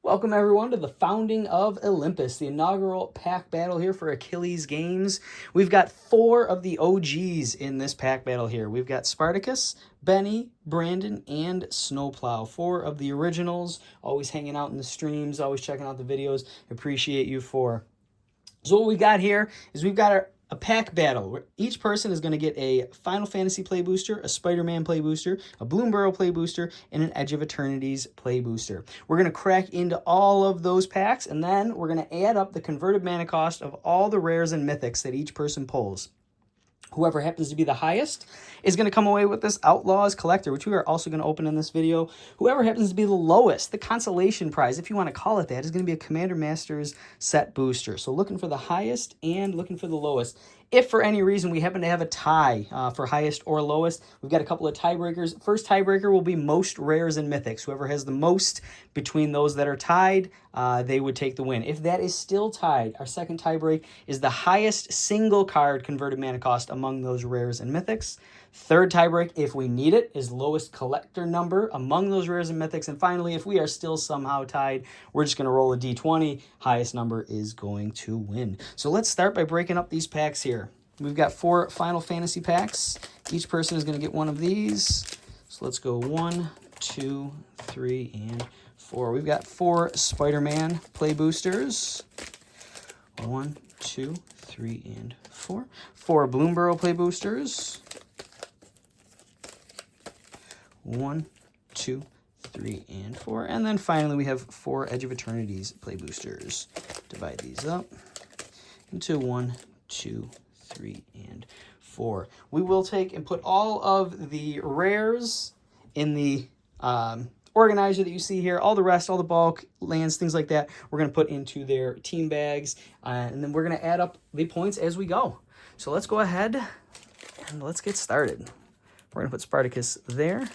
Welcome everyone to the Founding of Olympus, the inaugural pack battle here for Achilles Games. We've got 4 of the OGs in this pack battle here. We've got Spartacus, Benny, Brandon, and Snowplow. 4 of the originals, always hanging out in the streams, always checking out the videos. Appreciate you 4. So what we got here is we've got a pack battle where each person is going to get a Final Fantasy play booster, a Spider-Man play booster, a Bloomburrow play booster, and an Edge of Eternities play booster. We're going to crack into all of those packs, and then we're going to add up the converted mana cost of all the rares and mythics that each person pulls. Whoever happens to be the highest is going to come away with this Outlaws collector, which we are also going to open in this video. Whoever happens to be the lowest, the Consolation Prize, if you want to call it that, is going to be a Commander Masters set booster. So looking for the highest and looking for the lowest. If for any reason we happen to have a tie for highest or lowest, we've got a couple of tiebreakers. First tiebreaker will be most rares and mythics. Whoever has the most between those that are tied, they would take the win. If that is still tied, our second tiebreak is the highest single card converted mana cost among those rares and mythics. Third tiebreak, if we need it, is lowest collector number among those rares and mythics. And finally, if we are still somehow tied, we're just going to roll a d20. Highest number is going to win. So let's start by breaking up these packs here. We've got 4 Final Fantasy packs. Each person is going to get one of these. So let's go 1, 2, 3, and 4. We've got 4 Spider-Man play boosters. 1, 2, 3, and 4. 4 Bloomburrow play boosters. 1, 2, 3, and 4. And then finally we have 4 Edge of Eternities play boosters. Divide these up into 1, 2, 3, and 4. We will take and put all of the rares in the organizer that you see here. All the rest, all the bulk, lands, things like that, we're going to put into their team bags. And then we're going to add up the points as we go. So let's go ahead and let's get started. We're going to put Spartacus there.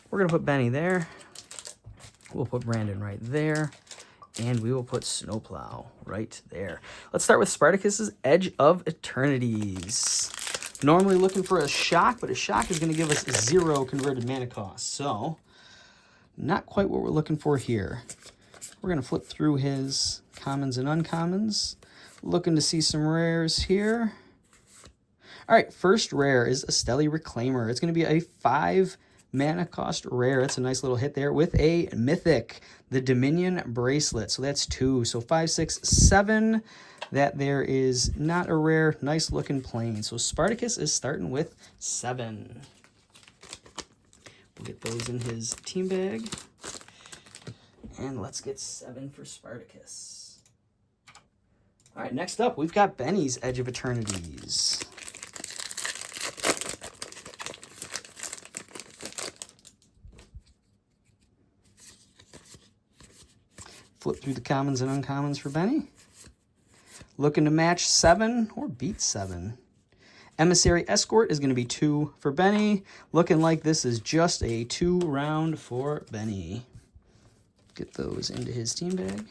We're going to put Benny there. We'll put Brandon right there. And we will put Snowplow right there. Let's start with Spartacus's Edge of Eternities. Normally looking for a shock, but a shock is going to give us 0 converted mana cost. So, not quite what we're looking for here. We're going to flip through his commons and uncommons. Looking to see some rares here. All right, first rare is a Stelly Reclaimer. It's going to be a 5 mana cost rare. That's a nice little hit there with a mythic, the Dominion Bracelet. So that's 2. So 5, 6, 7. That there is not a rare. Nice looking plain. So Spartacus is starting with 7. We'll get those in his team bag. And let's get 7 for Spartacus. All right, next up, we've got Benny's Edge of Eternities. Flip through the commons and uncommons for Benny. Looking to match 7 or beat 7. Emissary Escort is going to be 2 for Benny. Looking like this is just a 2 round for Benny. Get those into his team bag.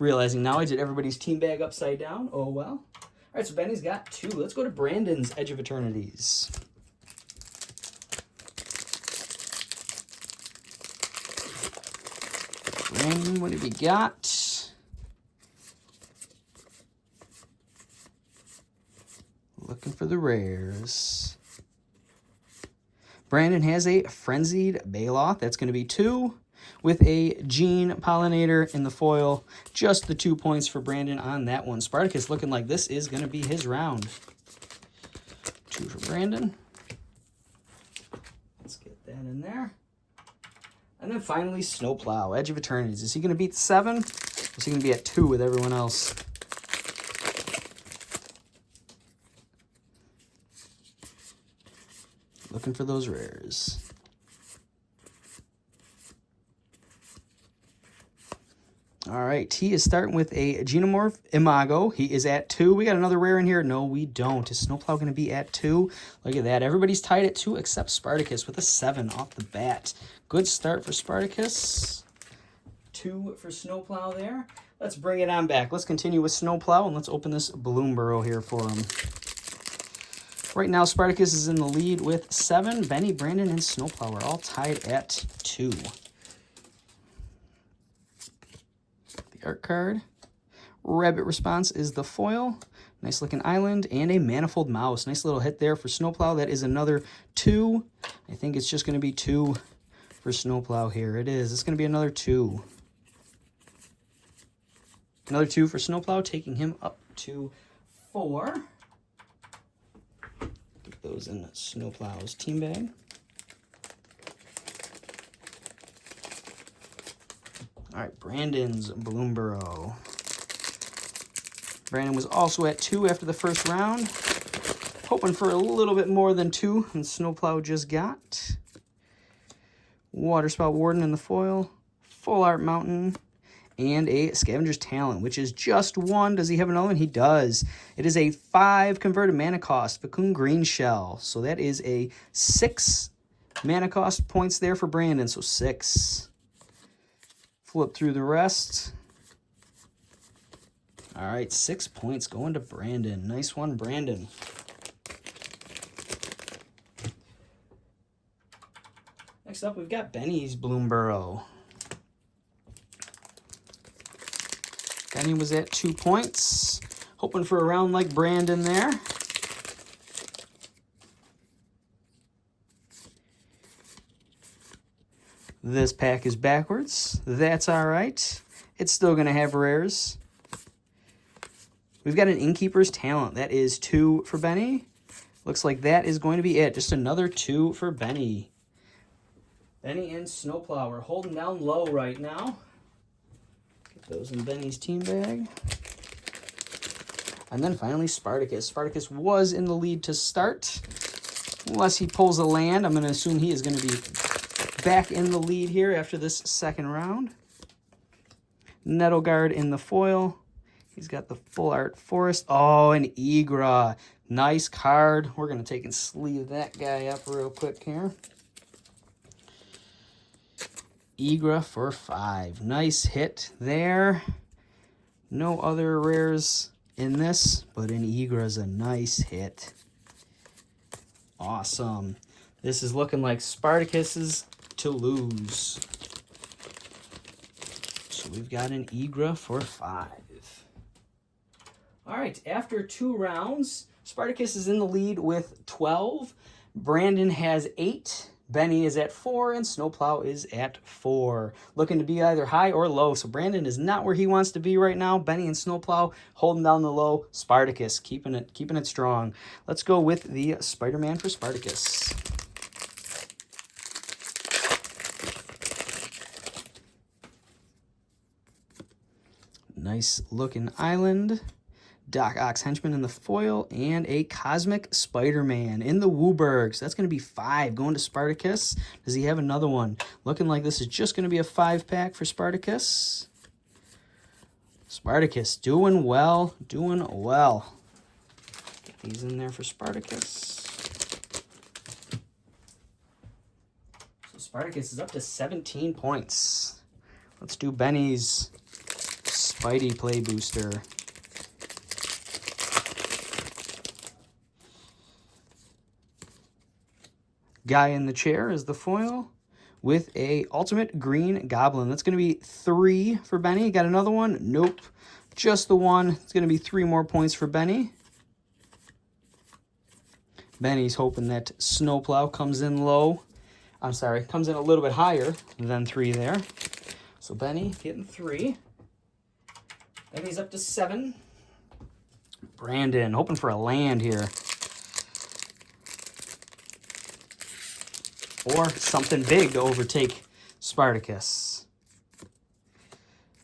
Realizing now I did everybody's team bag upside down. Oh well. All right, so Benny's got 2. Let's go to Brandon's Edge of Eternities. Brandon, what have you got? Looking for the rares. Brandon has a Frenzied Baloth. That's going to be 2 with a Gene Pollinator in the foil. Just the 2 points for Brandon on that one. Spartacus looking like this is going to be his round. 2 for Brandon. Let's get that in there. And then finally, Snowplow, Edge of Eternities. Is he going to beat 7? Or is he going to be at 2 with everyone else? Looking for those rares. All right, he is starting with a Genomorph Imago. He is at 2. We got another rare in here. No, we don't. Is Snowplow going to be at 2? Look at that. Everybody's tied at 2 except Spartacus with a 7 off the bat. Good start for Spartacus. 2 for Snowplow there. Let's bring it on back. Let's continue with Snowplow, and let's open this Bloomburrow here for him. Right now, Spartacus is in the lead with 7. Benny, Brandon, and Snowplow are all tied at 2. art card. Rabbit Response is the foil. Nice looking island and a Manifold Mouse. Nice little hit there for Snowplow. That is another 2. I think it's just going to be 2 for Snowplow here. It is. It's going to be another 2. Another 2 for Snowplow, taking him up to 4. Get those in Snowplow's team bag. All right, Brandon's Bloomburrow. Brandon was also at 2 after the first round. Hoping for a little bit more than 2, and Snowplow just got. Waterspout Warden in the foil. Full Art Mountain. And a Scavenger's Talent, which is just 1. Does he have another one? He does. It is a 5 converted mana cost, Cocoon Green Shell. So that is a 6 mana cost points there for Brandon, so 6. Flip through the rest. All right, 6 points going to Brandon. Nice one, Brandon. Next up, we've got Benny's Bloomburrow. Benny was at 2 points. Hoping for a round like Brandon there. This pack is backwards. That's all right. It's still going to have rares. We've got an Innkeeper's Talent. That is 2 for Benny. Looks like that is going to be it. Just another 2 for Benny. Benny and Snowplow are holding down low right now. Get those in Benny's team bag. And then finally Spartacus. Spartacus was in the lead to start. Unless he pulls a land, I'm going to assume he is going to be back in the lead here after this second round. Nettleguard in the foil. He's got the Full Art Forest. Oh, an Igra. Nice card. We're going to take and sleeve that guy up real quick here. Igra for 5. Nice hit there. No other rares in this, but an Igra is a nice hit. Awesome. This is looking like Spartacus's to lose. So we've got an Igra for 5. All right, after 2 rounds, Spartacus is in the lead with 12. Brandon has 8. Benny is at 4, and Snowplow is at 4. Looking to be either high or low. So Brandon is not where he wants to be right now. Benny and Snowplow holding down the low. Spartacus keeping it strong. Let's go with the Spider-Man for Spartacus. Nice looking island. Doc Ock's Henchman in the foil, and a Cosmic Spider-Man in the Wooburgs. That's going to be 5 going to Spartacus. Does he have another one? Looking like this is just going to be a 5-pack for Spartacus. Spartacus doing well, doing well. Get these in there for Spartacus. So Spartacus is up to 17 points. Let's do Benny's Spidey Play Booster. Guy in the Chair is the foil with a Ultimate Green Goblin. That's going to be 3 for Benny. Got another one? Nope. Just the 1. It's going to be 3 more points for Benny. Benny's hoping that Snowplow comes in low. I'm sorry, comes in a little bit higher than 3 there. So Benny getting 3. Benny's up to 7. Brandon hoping for a land here. Or something big to overtake Spartacus.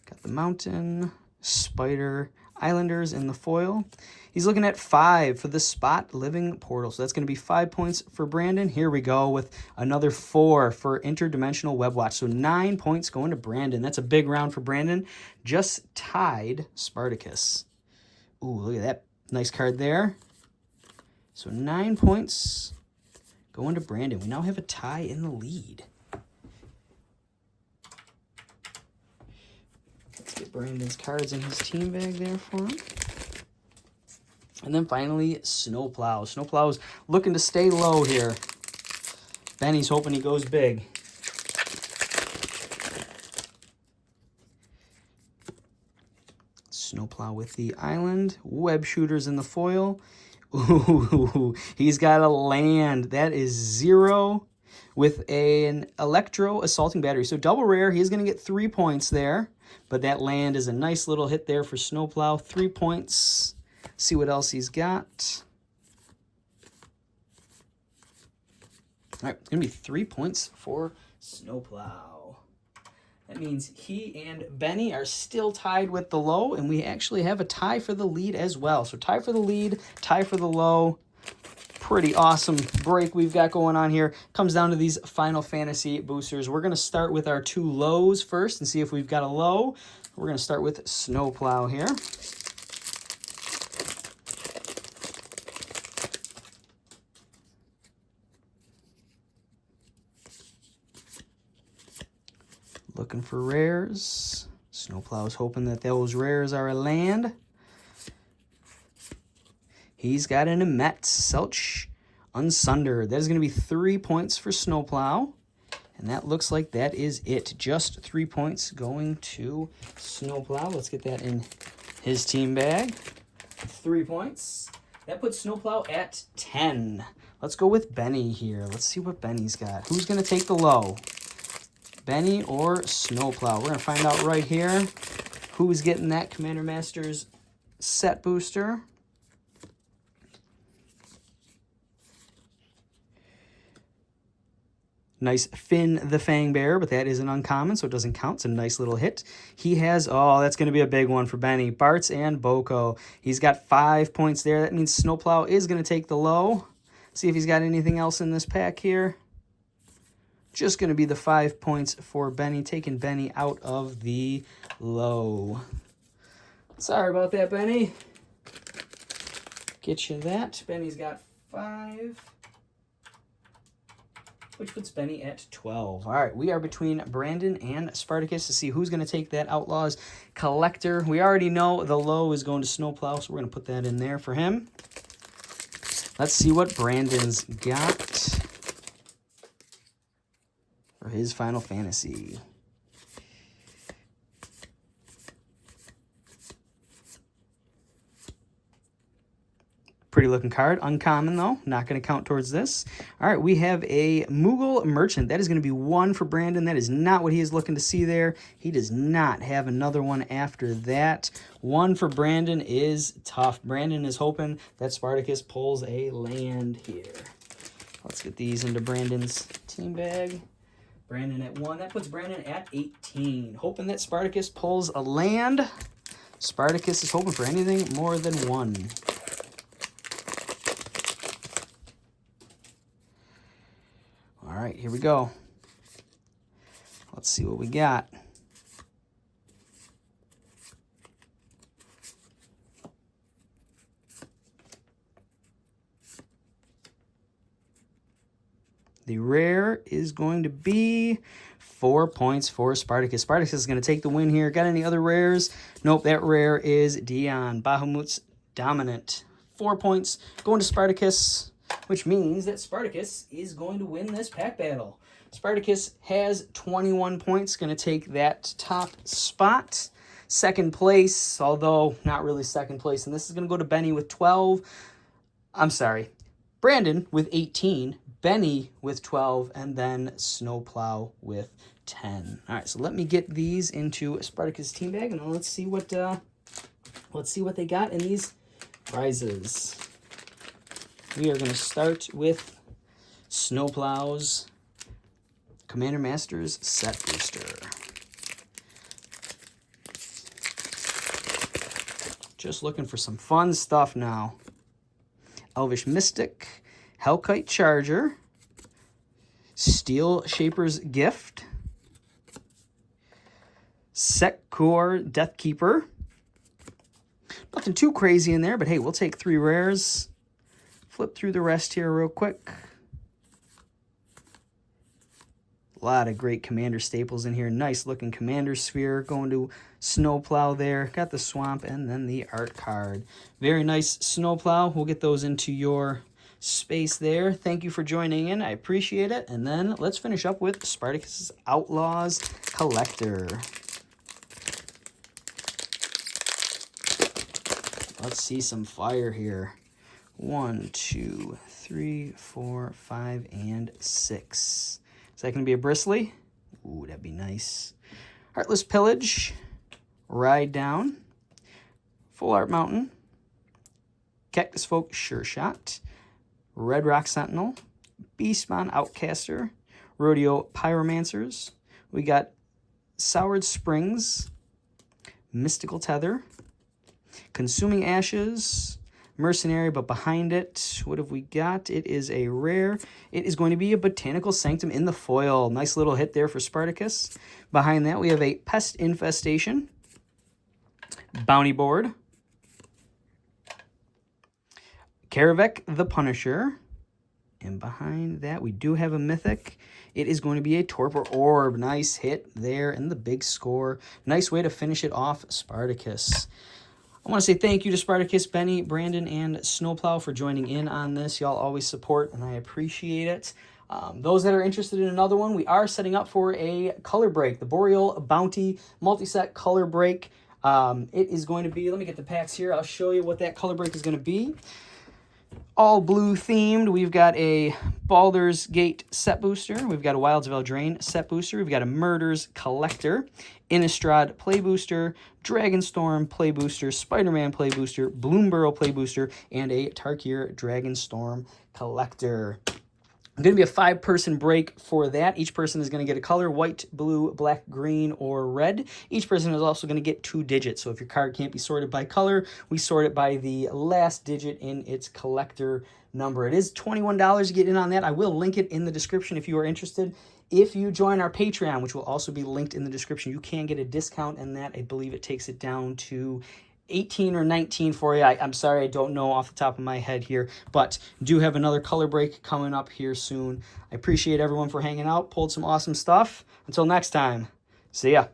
Got the Mountain, Spider, Islanders in the foil. He's looking at 5 for the Spot Living Portal. So that's going to be 5 points for Brandon. Here we go with another 4 for Interdimensional Web Watch. So 9 points going to Brandon. That's a big round for Brandon. Just tied Spartacus. Ooh, look at that. Nice card there. So 9 points going to Brandon. We now have a tie in the lead. Let's get Brandon's cards in his team bag there for him. And then finally, Snowplow. Snowplow's looking to stay low here. Benny's hoping he goes big. Snowplow with the island. Web shooters in the foil. Ooh, he's got a land. That is 0 with an Electro Assaulting Battery. So double rare, he's going to get 3 points there. But that land is a nice little hit there for Snowplow. 3 points. See what else he's got. All right, it's going to be 3 points for Snowplow. That means he and Benny are still tied with the low, and we actually have a tie for the lead as well. So tie for the lead, tie for the low. Pretty awesome break we've got going on here. Comes down to these Final Fantasy boosters. We're going to start with our 2 lows first and see if we've got a low. We're going to start with Snowplow here. Looking for rares. Snowplow's hoping that those rares are a land. He's got an Emet, Selch, Unsunder. That is going to be 3 points for Snowplow. And that looks like that is it. Just 3 points going to Snowplow. Let's get that in his team bag. 3 points. That puts Snowplow at 10. Let's go with Benny here. Let's see what Benny's got. Who's going to take the low? Benny or Snowplow? We're going to find out right here who's getting that Commander Masters set booster. Nice Finn the Fangbearer, but that is an uncommon, so it doesn't count. It's a nice little hit. He has, oh, that's going to be a big one for Benny. Bartz and Boko. He's got 5 points there. That means Snowplow is going to take the low. See if he's got anything else in this pack here. Just going to be the 5 points for Benny, taking Benny out of the low. Sorry about that, Benny. Get you that. Benny's got 5, which puts Benny at 12. All right, we are between Brandon and Spartacus to see who's going to take that Outlaws Collector. We already know the low is going to Snowplow, so we're going to put that in there for him. Let's see what Brandon's got for his Final Fantasy. Pretty looking card. Uncommon, though. Not going to count towards this. All right, we have a Moogle Merchant. That is going to be 1 for Brandon. That is not what he is looking to see there. He does not have another one after that. 1 for Brandon is tough. Brandon is hoping that Spartacus pulls a land here. Let's get these into Brandon's team bag. Brandon at 1. That puts Brandon at 18. Hoping that Spartacus pulls a land. Spartacus is hoping for anything more than 1. All right, here we go. Let's see what we got. The rare is going to be 4 points for Spartacus. Spartacus is going to take the win here. Got any other rares? Nope, that rare is Dion, Bahamut's Dominant. 4 points going to Spartacus, which means that Spartacus is going to win this pack battle. Spartacus has 21 points, going to take that top spot. Second place, although not really second place, and this is going to go to Benny with 12. I'm sorry, Brandon with 18, Benny with 12, and then Snowplow with 10. All right, so let me get these into Spartacus' team bag, and let's see what they got in these prizes. We are going to start with Snowplow's Commander Masters set booster. Just looking for some fun stuff now. Elvish Mystic, Hellkite Charger, Steel Shaper's Gift, Sekor Deathkeeper. Nothing too crazy in there, but hey, we'll take 3 rares. Flip through the rest here real quick. A lot of great Commander staples in here. Nice looking Commander Sphere going to Snowplow there. Got the Swamp and then the art card. Very nice Snowplow. We'll get those into your space there. Thank you for joining in. I appreciate it. And then let's finish up with Spartacus' Outlaws Collector. Let's see some fire here. 1, 2, 3, 4, 5, and 6. Is that going to be a Bristly? Ooh, that'd be nice. Heartless Pillage. Ride Down. Full Art Mountain. Cactus Folk Sure Shot. Red Rock Sentinel. Beastmon Outcaster. Rodeo Pyromancers. We got Soured Springs. Mystical Tether. Consuming Ashes. Mercenary, but behind it, what have we got? It is a rare. It is going to be a Botanical Sanctum in the foil. Nice little hit there for Spartacus. Behind that, we have a Pest Infestation. Bounty Board. Karavek the Punisher. And behind that, we do have a Mythic. It is going to be a Torpor Orb. Nice hit there and the big score. Nice way to finish it off, Spartacus. I want to say thank you to Spartacus, Benny, Brandon, and Snowplow for joining in on this. Y'all always support, and I appreciate it. Those that are interested in another one, we are setting up for a color break. The Boreal Bounty multi-set color break. It is going to be, let me get the packs here. I'll show you what that color break is going to be. All blue themed. We've got a Baldur's Gate set booster. We've got a Wilds of Eldraine set booster. We've got a Murders Collector, Innistrad play booster, Dragonstorm play booster, Spider-Man play booster, Bloomburrow play booster, and a Tarkir Dragonstorm Collector. Going to be a 5-person break for that. Each person is going to get a color: white, blue, black, green, or red. Each person is also going to get 2 digits. So if your card can't be sorted by color, we sort it by the last digit in its collector number. It is $21 to get in on that. I will link it in the description if you are interested. If you join our Patreon, which will also be linked in the description, you can get a discount in that. I believe it takes it down to 18 or 19 for you. I'm sorry, I don't know off the top of my head here, but do have another color break coming up here soon. I appreciate everyone for hanging out, pulled some awesome stuff. Until next time, see ya.